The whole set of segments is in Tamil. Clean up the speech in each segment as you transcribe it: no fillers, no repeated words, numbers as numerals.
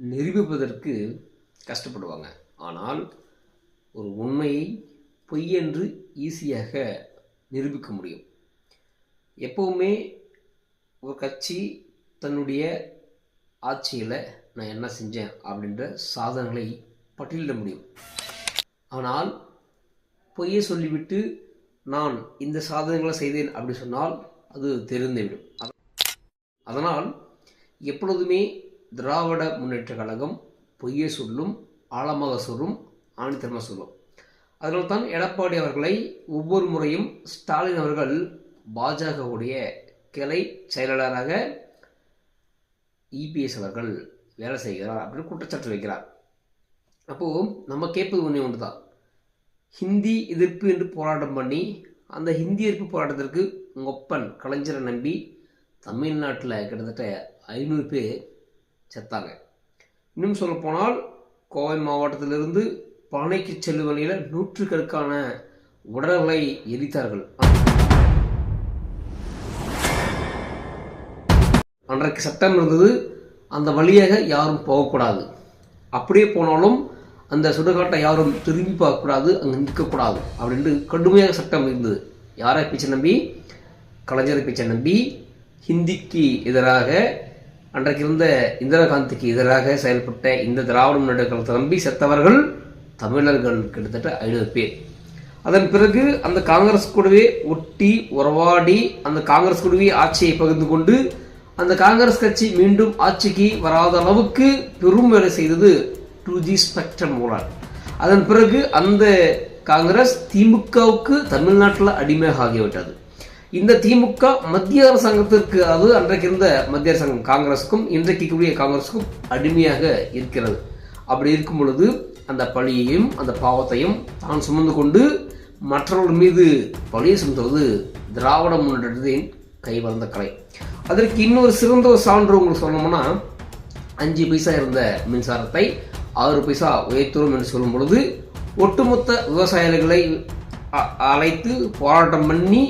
நிரூபிப்பதற்கு கஷ்டப்படுவாங்க. ஆனால் ஒரு உண்மையை பொய் என்று ஈஸியாக நிரூபிக்க முடியும். எப்போவுமே ஒரு கட்சி தன்னுடைய ஆட்சியில் நான் என்ன செஞ்சேன் அப்படின்ற சாதனைகளை பட்டியலிட முடியும். ஆனால் பொய்யை சொல்லிவிட்டு நான் இந்த சாதனைகளை செய்தேன் அப்படி சொன்னால் அது தெரிந்துவிடும். அதனால் எப்பொழுதுமே திராவிட முன்னேற்ற கழகம் பொய்யை சொல்லும், ஆழமாக சொல்லும், ஆணித்தரமாக சொல்லும். அதனால்தான் எடப்பாடி அவர்களை ஒவ்வொரு முறையும் ஸ்டாலின் அவர்கள் பாஜகவுடைய கிளை செயலாளராக இபிஎஸ் அவர்கள் வேலை செய்கிறார் அப்படின்னு குற்றச்சாட்டு வைக்கிறார். அப்போது நம்ம கேட்பது ஒன்று தான், ஹிந்தி எதிர்ப்பு என்று போராட்டம் பண்ணி அந்த ஹிந்தி எதிர்ப்பு போராட்டத்திற்கு ஒப்பன் கலைஞரை நம்பி தமிழ்நாட்டில் கிட்டத்தட்ட 500 பேர் செத்தாங்க. இன்னும் சொல்லப்போனால் கோவை மாவட்டத்திலிருந்து பழனிக்கு செல்லும் வழியில் 100கணக்கான உடல்களை எரித்தார்கள். அன்றைக்கு சட்டம் இருந்தது, அந்த வழியாக யாரும் போகக்கூடாது. அப்படியே போனாலும் அந்த சுடுகாட்டை யாரும் திரும்பி பார்க்கக்கூடாது, அங்கே நிற்கக்கூடாது அப்படின்ட்டு கடுமையாக சட்டம் இருந்தது. யாரை பேச்சை நம்பி? கலைஞரை பேச்சை நம்பி ஹிந்திக்கு எதிராக அன்றைக்கு இருந்த இந்திரா காந்திக்கு எதிராக செயல்பட்ட இந்த திராவிட முன்னேற்ற கழகத்தை நம்பி செத்தவர்கள் தமிழர்கள் கிட்டத்தட்ட 500 பேர். அதன் பிறகு அந்த காங்கிரஸ் கூடவே ஒட்டி உறவாடி அந்த காங்கிரஸ் கூடவே ஆட்சியை பகிர்ந்து கொண்டு அந்த காங்கிரஸ் கட்சி மீண்டும் ஆட்சிக்கு வராத அளவுக்கு பெரும் வேலை செய்தது 2G ஸ்பெக்ட்ரம் ஊழல். அதன் பிறகு அந்த காங்கிரஸ் திமுகவுக்கு தமிழ்நாட்டில் அடிமையாக ஆகிவிட்டது. இந்த திமுக மத்திய அரசாங்கத்திற்கு, அது அன்றைக்கு இருந்த மத்திய அரசாங்கம் காங்கிரஸுக்கும் இன்றைக்கு கூடிய காங்கிரஸுக்கும் அடிமையாக இருக்கிறது. அப்படி இருக்கும் பொழுது அந்த பழியையும் அந்த பாவத்தையும் தான் சுமந்து கொண்டு மற்றவர்கள் மீது பழியை சுமத்துவது திராவிட முன்னேற்றத்தின் கைவந்த கலை. அதற்கு இன்னொரு சிறந்த ஒரு சான்று உங்களுக்கு சொல்லணும்னா, 5 பைசா இருந்த மின்சாரத்தை 6 பைசா உயர்த்துவோம் என்று சொல்லும் பொழுது ஒட்டுமொத்த விவசாயிகளை அழைத்து போராட்டம் பண்ணி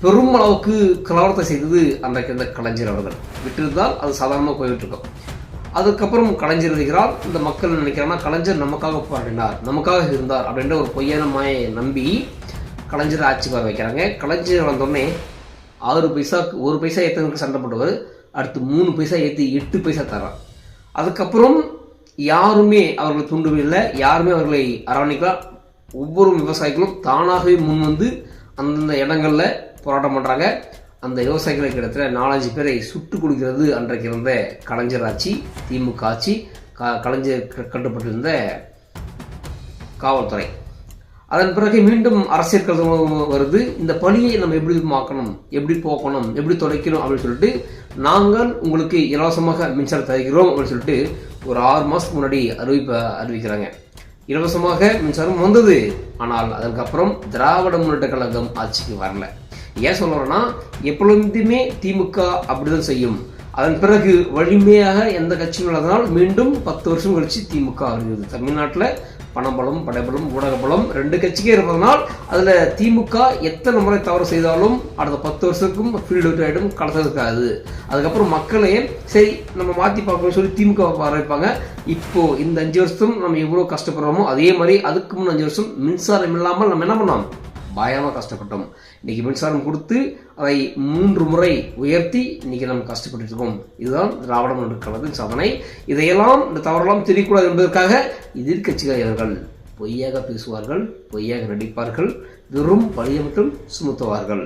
பெரும் அளவுக்கு கலவரத்தை செய்தது அன்றைக்கு இருந்த கலைஞர் அவர்கள். விட்டிருந்தால் அது சாதாரணமாக போய்கிட்டு இருக்கும். அதுக்கப்புறம் கலைஞர் இருக்கிறார். இந்த மக்கள் நினைக்கிறாங்கன்னா கலைஞர் நமக்காக போராடினார், நமக்காக இருந்தார் அப்படின்ற ஒரு பொய்யான மாயை நம்பி கலைஞர் ஆட்சி வர வைக்கிறாங்க. கலைஞர் வந்தோடனே 6 பைசாவுக்கு 1 பைசா ஏற்றதுக்கு சண்டை போடுவார். அடுத்து 3 பைசா ஏற்றி 8 பைசா தரான். அதுக்கப்புறம் யாருமே அவர்களை தூண்டவில்லை, யாருமே அவர்களை அரவணைக்கலாம். ஒவ்வொரு விவசாயிகளும் தானாகவே முன் வந்து அந்தந்த இடங்களில் போராட்டம் பண்ணுறாங்க. அந்த விவசாயிகளை கிட்டத்தட்ட 4-5 பேரை சுட்டு கொடுக்கிறது அன்றைக்கு இருந்த கலைஞர் ஆட்சி, திமுக ஆட்சி, கலைஞர் கட்டுப்பட்டிருந்த காவல்துறை. அதன் பிறகு மீண்டும் அரசியல் வருது. இந்த பணியை நம்ம எப்படி மாற்றணும், எப்படி போக்கணும், எப்படி துடைக்கணும் அப்படின்னு சொல்லிட்டு நாங்கள் உங்களுக்கு இலவசமாக மின்சாரம் தருகிறோம் அப்படின்னு சொல்லிட்டு ஒரு 6 மாதத்துக்கு முன்னாடி அறிவிக்கிறாங்க. இலவசமாக மின்சாரம் வந்தது. ஆனால் அதுக்கப்புறம் திராவிட முன்னேற்ற கழகம் ஆட்சிக்கு வரல. ஏன் சொல்றேன்னா, எப்பொழுதுமே திமுக அப்படிதான் செய்யும். அதன் பிறகு வலிமையாக எந்த கட்சியும் இல்லாதனால் மீண்டும் 10 வருஷம் கழிச்சு திமுக வருகிறது. தமிழ்நாட்டில் பணபலம், படைபலம், ஊடகபலம் 2 கட்சிக்கே இருப்பதனால் அதில் திமுக எத்தனை முறை தவறு செய்தாலும் அடுத்த 10 வருஷத்துக்கும் ஃபீல்டு அவுட் ஆகிடும், கடத்ததுக்காது. அதுக்கப்புறம் மக்களே சரி நம்ம மாற்றி பார்க்கணும்னு சொல்லி திமுக ஆரம்பிப்பாங்க. இப்போ இந்த 5 வருஷம் நம்ம எவ்வளோ கஷ்டப்படுறோமோ அதே மாதிரி அதுக்கு முன் 5 வருஷம் மின்சாரம் இல்லாமல் நம்ம என்ன பண்ணோம்? பயமாக கஷ்டப்பட்டோம். இன்னைக்கு மின்சாரம் கொடுத்து அதை 3 முறை உயர்த்தி இன்னைக்கு நம்ம கஷ்டப்பட்டு இருக்கோம். இதுதான் திராவிட முன்னேற்ற கழகத்தின் சாதனை. இதையெல்லாம் இந்த தவறெல்லாம் தெரியக்கூடாது என்பதற்காக எதிர்கட்சிகள் இவர்கள் பொய்யாக பேசுவார்கள், பொய்யாக நடிப்பார்கள், வெறும் பழியை மட்டும் சுமத்துவார்கள்.